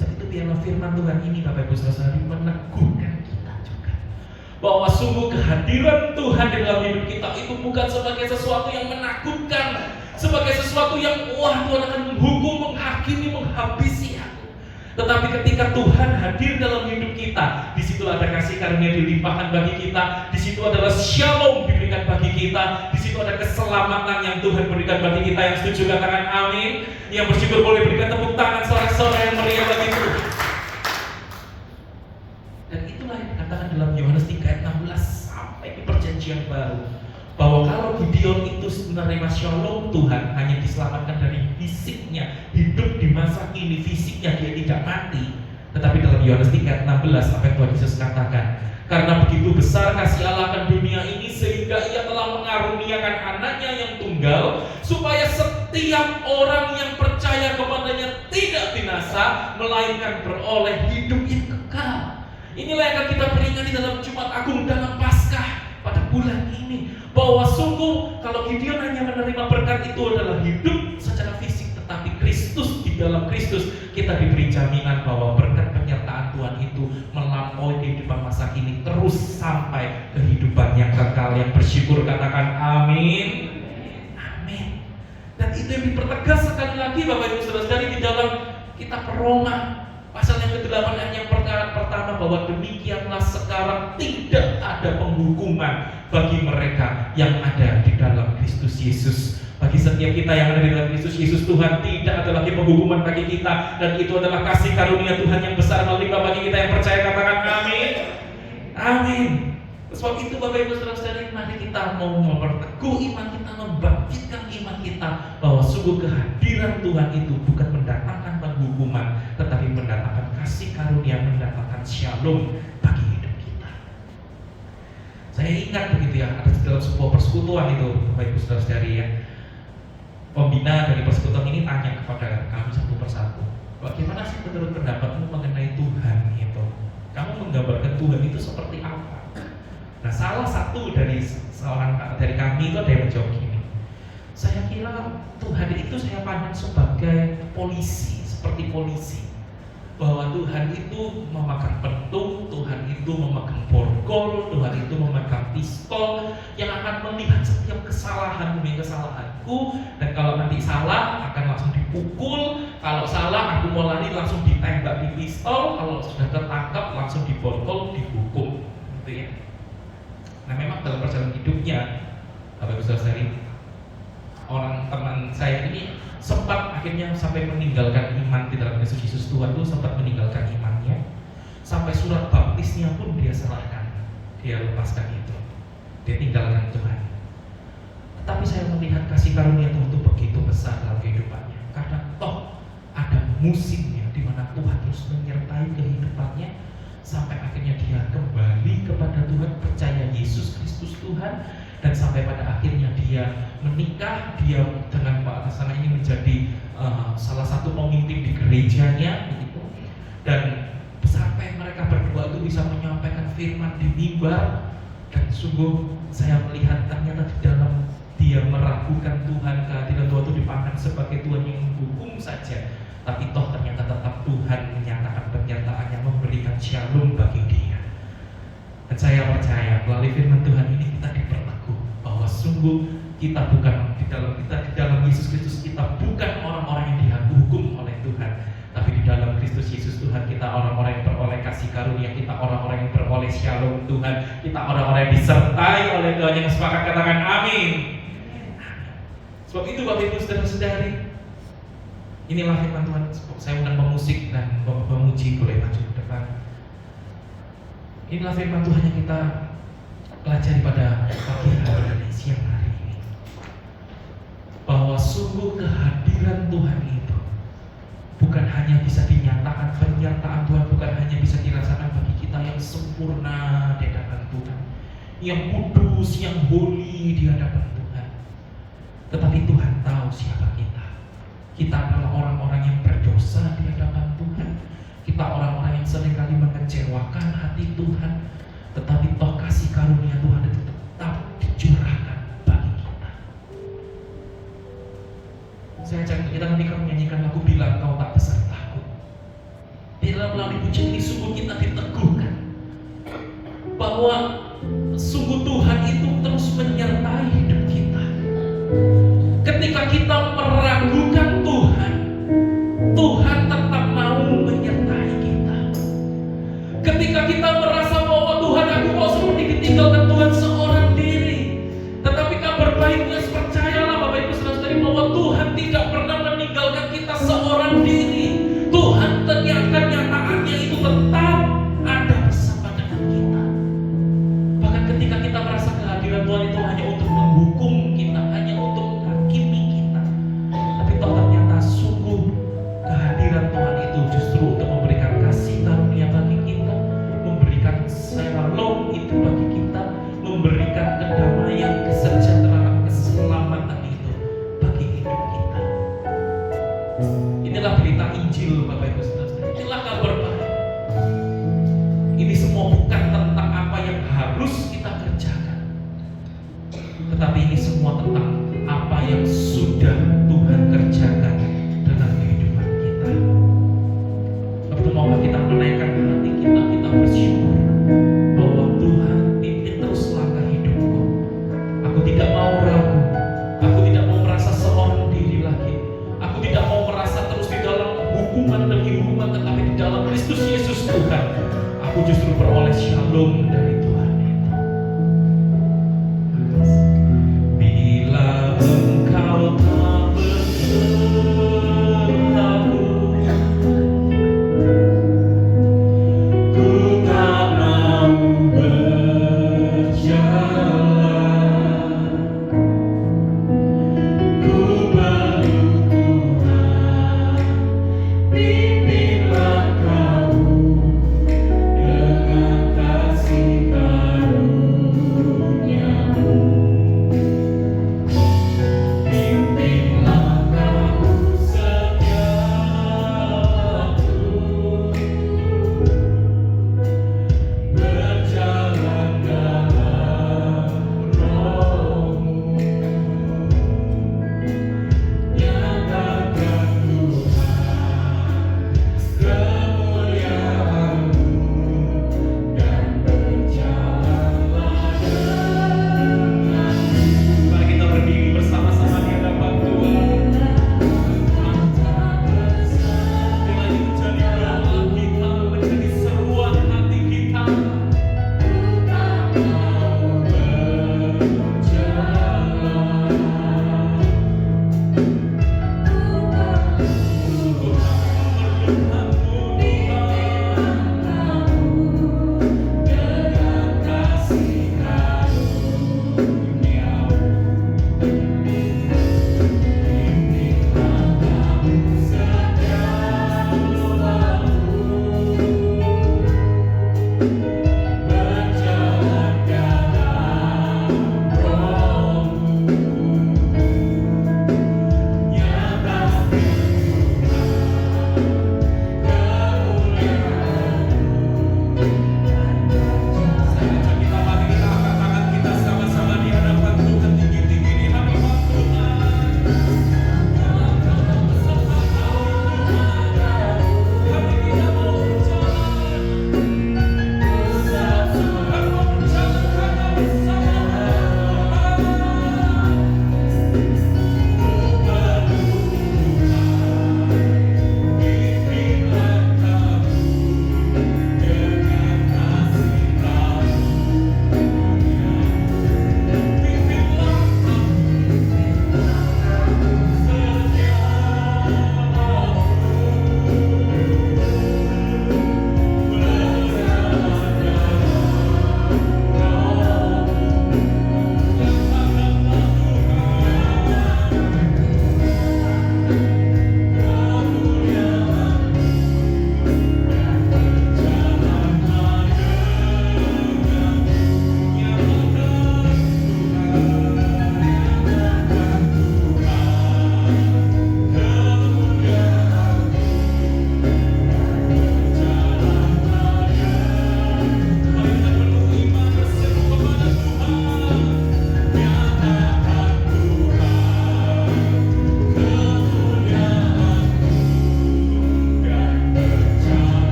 Sebab itu biarlah firman Tuhan ini, Bapak Ibu Saudara, meneguhkan kita juga bahwa sungguh kehadiran Tuhan di dalam hidup kita itu bukan sebagai sesuatu yang menakutkan, sebagai sesuatu yang wah Tuhan akan menghukum, menghakimi, menghabisi aku. Tetapi ketika Tuhan hadir dalam hidup kita, di situ ada kasih karunia dilimpahkan bagi kita, di situ adalah shalom diberikan bagi kita, di situ ada keselamatan yang Tuhan berikan bagi kita. Yang setuju katakan amin. Yang bersyukur boleh berikan tepuk tangan sorak-sorai yang meriah bagi Tuhan. Dan itulah yang dikatakan dalam Yohanes 3 ayat 16 sampai di perjanjian baru, bahwa kalau Gideon itu menerima shalom Tuhan, hanya diselamatkan dari fisiknya, hidup di masa kini fisiknya dia tidak mati. Tetapi dalam Yohanes 3 ayat 16 apa yang Tuhan Yesus katakan, karena begitu besar kasih Allah akan dunia ini sehingga Ia telah mengaruniakan anaknya yang tunggal, supaya setiap orang yang percaya kepadanya tidak binasa, melainkan beroleh hidup yang kekal. Inilah yang akan kita peringati dalam Jumat Agung dalam Paskah pada bulan ini, bahwa sungguh kalau Gideon hanya menerima berkat itu adalah hidup secara fisik, tetapi Kristus, di dalam Kristus kita diberi jaminan bahwa berkat penyertaan Tuhan itu melampaui kehidupan masa kini terus sampai kehidupan yang kekal. Yang bersyukur katakan amin. Amin. Dan itu yang dipertegas sekali lagi Bapak Ibu Saudara-saudari di dalam kitab Roma pasal yang ke-8 ayat yang pertama, bahwa demikianlah sekarang tidak ada penghukuman bagi mereka yang ada di dalam Kristus Yesus. Bagi setiap kita yang ada di dalam Kristus Yesus, Tuhan tidak ada lagi penghukuman bagi kita, dan itu adalah kasih karunia Tuhan yang besar melimpah bagi kita yang percaya. Katakan amin. Amin. Sebab itu Bapak Ibu Saudara-saudari, mari kita mau memperteguh iman kita, membangkitkan iman kita bahwa sungguh kehadiran Tuhan itu bukan mendatangkan penghukuman, tetapi mendatangkan kasih karunia, mendatangkan shalom bagi hidup kita. Saya ingat begitu ya, ada dalam sebuah persekutuan itu Bapak Ibu Saudara-saudari ya, pembina dari persekutuan ini tanya kepada kami satu persatu, bagaimana sih menurut pendapatmu mengenai Tuhan itu? Kamu menggambarkan Tuhan itu seperti apa? Nah, salah satu dari kami itu ada yang menjawab gini, saya kira Tuhan itu saya pandang sebagai polisi, seperti polisi, bahwa Tuhan itu memegang pentung, Tuhan itu memegang borgol, Tuhan itu memegang pistol yang akan melihat setiap kesalahan demi kesalahanku, dan kalau nanti salah akan langsung dipukul, kalau salah aku mau lari langsung ditembak di pistol, kalau sudah ketangkap langsung diborgol, dihukum, gitu ya. Nah, memang dalam perjalanan hidupnya Bapak Ibu Saudara-saudari, orang teman saya ini sempat akhirnya sampai meninggalkan iman di dalam Yesus Kristus. Tuhan itu sempat meninggalkan imannya, sampai surat baptisnya pun dia serahkan, dia lepaskan itu, dia tinggalkan Tuhan. Tetapi saya melihat kasih karunia Tuhan itu begitu besar dalam kehidupannya, karena toh ada musimnya di mana Tuhan terus menyertai kehidupannya, sampai akhirnya dia kembali kepada Tuhan, percaya Yesus Kristus Tuhan, dan sampai pada akhirnya dia menikah, dia dengan Pak Atasana ini menjadi salah satu pemimpin di gerejanya begitu. Dan sampai mereka berdua itu bisa menyampaikan firman di mimbar, dan sungguh saya melihat ternyata di dalam dia meragukan Tuhan, kehadiran Tuhan itu dipandang sebagai Tuhan yang menghukum saja, tapi toh ternyata tetap Tuhan menyatakan penyertaannya, memberikan shalom bagi dia. Dan saya percaya melalui firman Tuhan ini kita diperteguh bahwa sungguh kita bukan di dalam Yesus Kristus kita bukan orang-orang yang dihukum oleh Tuhan, tapi di dalam Kristus Yesus Tuhan kita orang-orang yang beroleh kasih karunia, kita orang-orang yang beroleh shalom Tuhan, kita orang-orang yang disertai oleh Tuhan. Yang sepakat katakan amin. Sebab itu Bapak Ibu Saudara-saudari, inilah firman Tuhan. Saya undang pemusik dan pemuji boleh maju ke depan. Inilah firman Tuhan yang kita pelajari pada pagi hari ini, siang hari ini, bahwa sungguh kehadiran Tuhan itu bukan hanya bisa dinyatakan, penyertaan Tuhan bukan hanya bisa dirasakan bagi kita yang sempurna di hadapan Tuhan, yang kudus, yang holy di hadapan Tuhan, tetapi Tuhan tahu siapa kita. Kita adalah orang-orang yang berdosa di hadapan Tuhan. Kita orang-orang yang seringkali mengecewakan hati Tuhan, tetapi toh kasih karunia Tuhan itu tetap dicurahkan bagi kita. Saya ajak kita nanti menyanyikan lagu Bila Engkau Tak Besertaku. Bila melalui pujian ini sungguh kita diteguhkan bahwa sungguh Tuhan itu terus menyertai hidup kita. Ketika kita meragukan Tuhan, Tuhan tetap mau menyertai kita. Ketika kita merasa bahwa Tuhan, aku kok seperti ditinggalkan Tuhan seorang diri, tetapi kabar baiknya percayalah Bapak Ibu Saudara-saudari bahwa Tuhan tidak pernah meninggalkan kita seorang diri. Tuhan ternyata nyataannya itu tetap ada bersama dengan kita. Bahkan ketika kita merasa kehadiran Tuhan itu hanya untuk menghukum kita, hanya untuk menghakimi kita, tapi toh ternyata sungguh kehadiran Tuhan itu justru untuk memberikan kasih karunia bagi kita, memberikan shalom itu bagi kita, memberikan kedamaian, kesejahteraan, keselamatan itu bagi hidup kita. Inilah berita Injil Bapak Ibu Saudara. Inilah kabar baik. Ini semua bukan tentang apa yang harus kita kerjakan, tetapi ini semua tentang apa yang sudah Tuhan kerjakan dalam kehidupan kita. Waktu mau kita menaikkan hati kita bersyukur bahwa Tuhan pimpin terus langkah hidupku. Aku tidak mau ragu, aku tidak mau merasa seorang diri lagi, aku tidak mau merasa terus di dalam hukuman demi hukuman, tetapi di dalam Kristus Yesus Tuhan, aku justru beroleh shalom dari Tuhan itu. Bila Engkau tak besertaku, ku tak mau berjalan.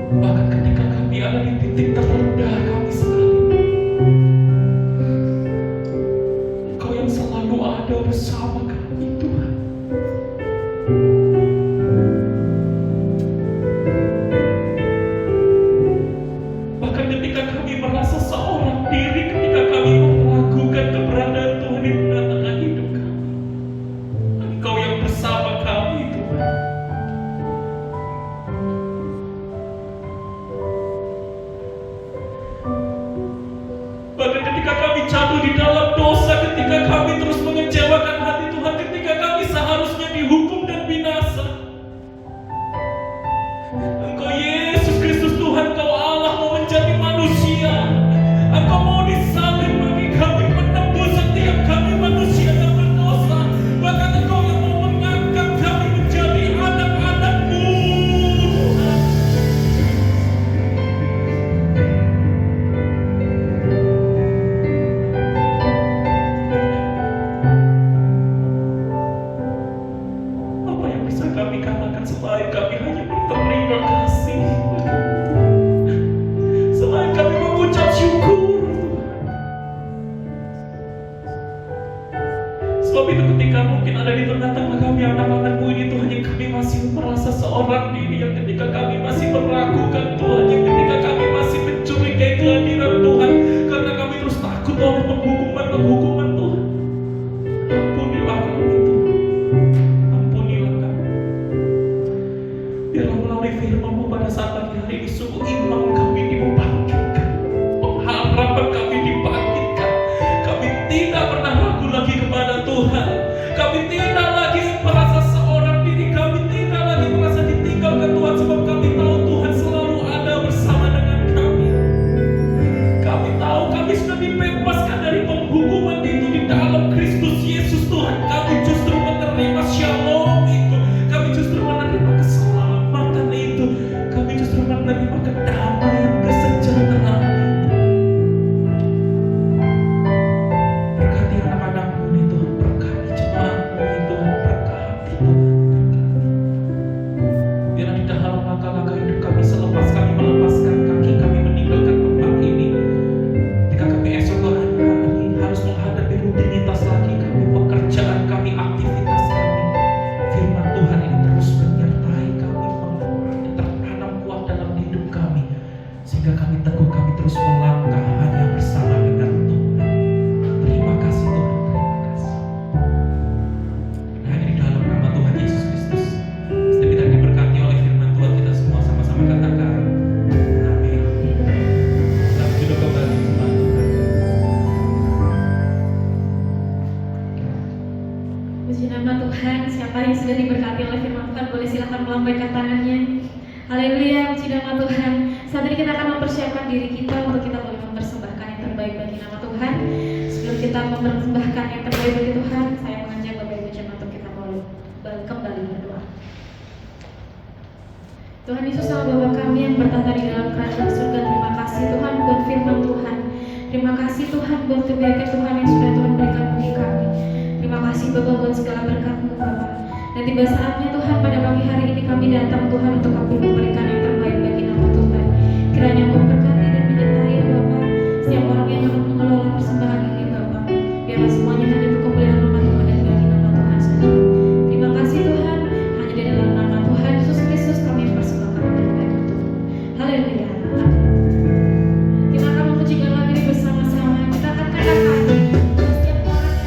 Bahkan ketika kami ada di titik terendah kami sekalipun, Engkau yang selalu ada bersama kami, Tuhan. Bahkan ketika kami merasa seorang diri, ketika kami meragukan keberadaan Tuhan di tengah-tengah hidup kami, Engkau yang bersama kami, Tuhan. Bahkan ketika kami jatuh di dalam dosa, ketika kami terus mengecewakan hati Tuhan, ketika kami seharusnya dihukum dan binasa, Engkau Yesus Kristus Tuhan, Engkau Allah mau menjadi manusia. Engkau mau disalib bagi kami, menembus setiap kami manusia yang berdosa. Bahkan Engkau yang mau mengangkat kami menjadi anak-anak-Mu, Tuhan. Apa yang bisa kami katakan selain kami hanya berterima kasih, selain kami mengucap syukur, Tuhan. Sebab itu ketika mungkin ada di tengah-tengah kami anak-anak-Mu ini, Tuhan, yang kami masih merasa seorang diri, yang ketika kami masih meragukan Tuhan, yang ketika kami masih mencurigai kehadiran Tuhan, karena kami terus takut oleh penghukuman Tuhan. Ampunilah kami, Tuhan. Ampunilah kami. Biarlah melalui firman-Mu pada saat pagi hari ini sungguh iman kami dibangkitkan, pengharapan kami dibangkitkan. Kami tidak pernah ragu lagi kepada Tuhan. Kami tidak lagi merasa seorang diri. Kami tidak lagi merasa ditinggalkan Tuhan, sebab kami tahu Tuhan selalu ada bersama dengan kami. Kami tahu kami sudah dibebaskan dari penghukuman itu di dalam Kristus Yesus, Tuhan. Kami justru menerima shalom itu. Kami justru menerima keselamatan itu. Kami justru menerima kedamaian, kesejahteraan itu. Berkati anak-anak-Mu ini, Tuhan. Berkati jemaat-Mu ini, Tuhan. Berkati, Tuhan. Biar di dalam langkah-langkah hidup kami, selepas kami melepaskan kaki kami meninggalkan tempat ini, ketika kami esok hari harus menghadapi rutinitas lagi kami, pekerjaan kami, aktivitas kami, firman Tuhan ini terus menyertai kami, tertanam kuat dalam hidup kami, sehingga kami teguh, kami terus melangkah hanya bersama dengan Tuhan. Terima kasih, Tuhan. Terima kasih. Hanya di dalam nama Tuhan Yesus Kristus, setiap kita diberkati oleh firman Tuhan, kita semua sama-sama katakan amin. Selamat duduk kembali, jemaat Tuhan. Puji nama Tuhan. Siapa yang sudah diberkati oleh firman Tuhan boleh silakan melambaikan tangannya. Haleluya, puji nama Tuhan. Saat ini kita akan mempersiapkan diri kita untuk kita boleh mempersembahkan yang terbaik bagi nama Tuhan. Sebelum kita mempersembahkan yang terbaik bagi Tuhan, saya mengajak Bapak Ibu jemaat untuk kita boleh kembali berdoa. Tuhan Yesus, sama Bapa kami yang bertata di dalam kerajaan surga, terima kasih Tuhan buat firman Tuhan. Terima kasih Tuhan buat kebaikan Tuhan yang sudah Tuhan berikan bagi kami. Terima kasih Bapa buat segala berkat-Mu, Bapa. Dan tiba saatnya Tuhan, pada pagi hari ini kami datang Tuhan untuk kami memberikan yang terbaik bagi nama Tuhan. Kiranya Engkau berkati dan menyertai Bapa setiap orang yang akan mengelola persembahan ini, Bapa. Biarlah semuanya hanya untuk kemuliaan nama Tuhan dan bagi nama Tuhan saja. Terima kasih Tuhan, hanya di dalam nama Tuhan Yesus Kristus kami persembahkan yang terbaik untuk-Mu. Haleluya. Kita akan memujikan lagu ini bersama-sama. Kita akan katakan setiap orang yang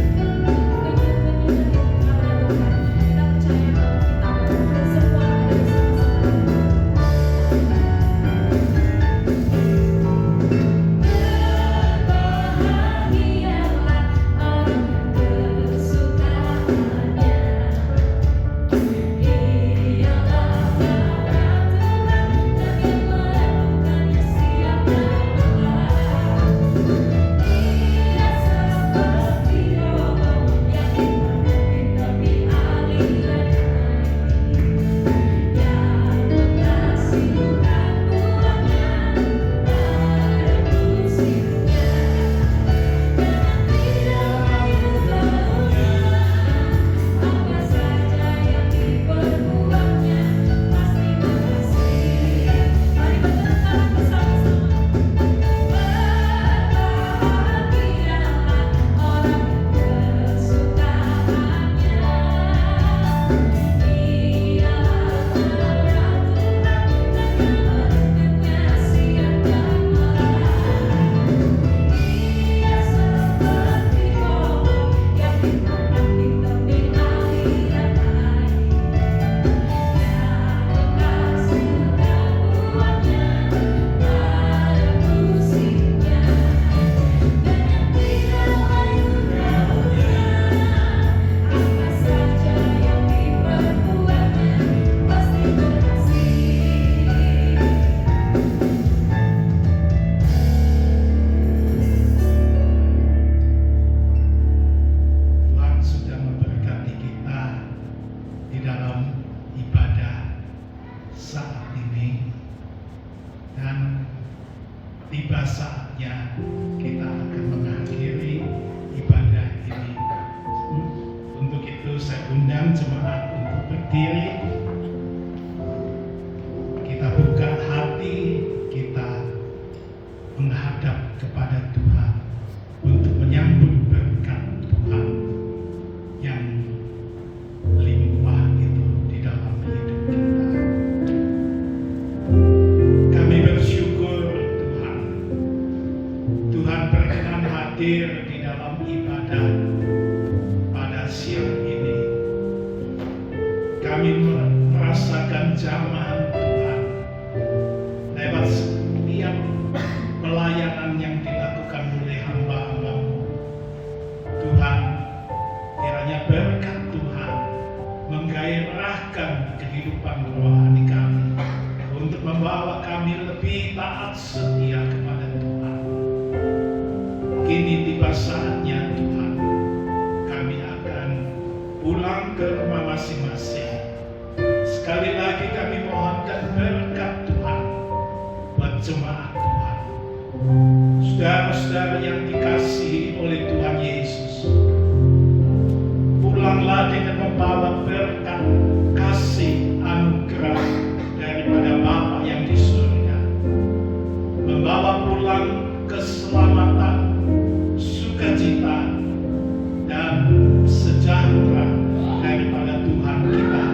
benar-benar kepada Tuhan. Kita percaya bahwa kita semua ada bersama-sama. tiba saatnya kita akan mengakhiri ibadah ini. Untuk itu saya undang jemaat untuk berdiri. Kita buka hati, kita menghadap kepada Tuhan untuk menyambut berkat Tuhan yang limpah itu di dalam hidup kita. Kami bersyukur Tuhan. Tuhan berkenan hadir di dalam ibadah pada siang ini. Kami merasakan zaman Tuhan lewat setiap pelayanan yang dilakukan oleh hamba-hamba-Mu. Tuhan, kiranya berkat Tuhan menggairahkan kehidupan rohani kami untuk membawa kami lebih taat setia kepada Tuhan. Kini tiba saatnya Tuhan, kami akan pulang ke rumah masing-masing. Sekali lagi kami mohonkan berkat Tuhan buat jemaat Tuhan. Saudara-saudara yang dikasihi oleh Tuhan Yesus, pulanglah dengan membawa berkat, kasih, anugerah daripada Bapa yang di surga. Membawa pulang keselamatan, sukacita, dan sejahtera daripada Tuhan kita,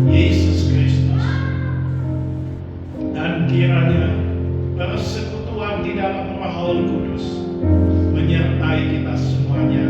Yesus Kristus. Dan kiranya persekutuan di dalam Roh Kudus menyertai kita semuanya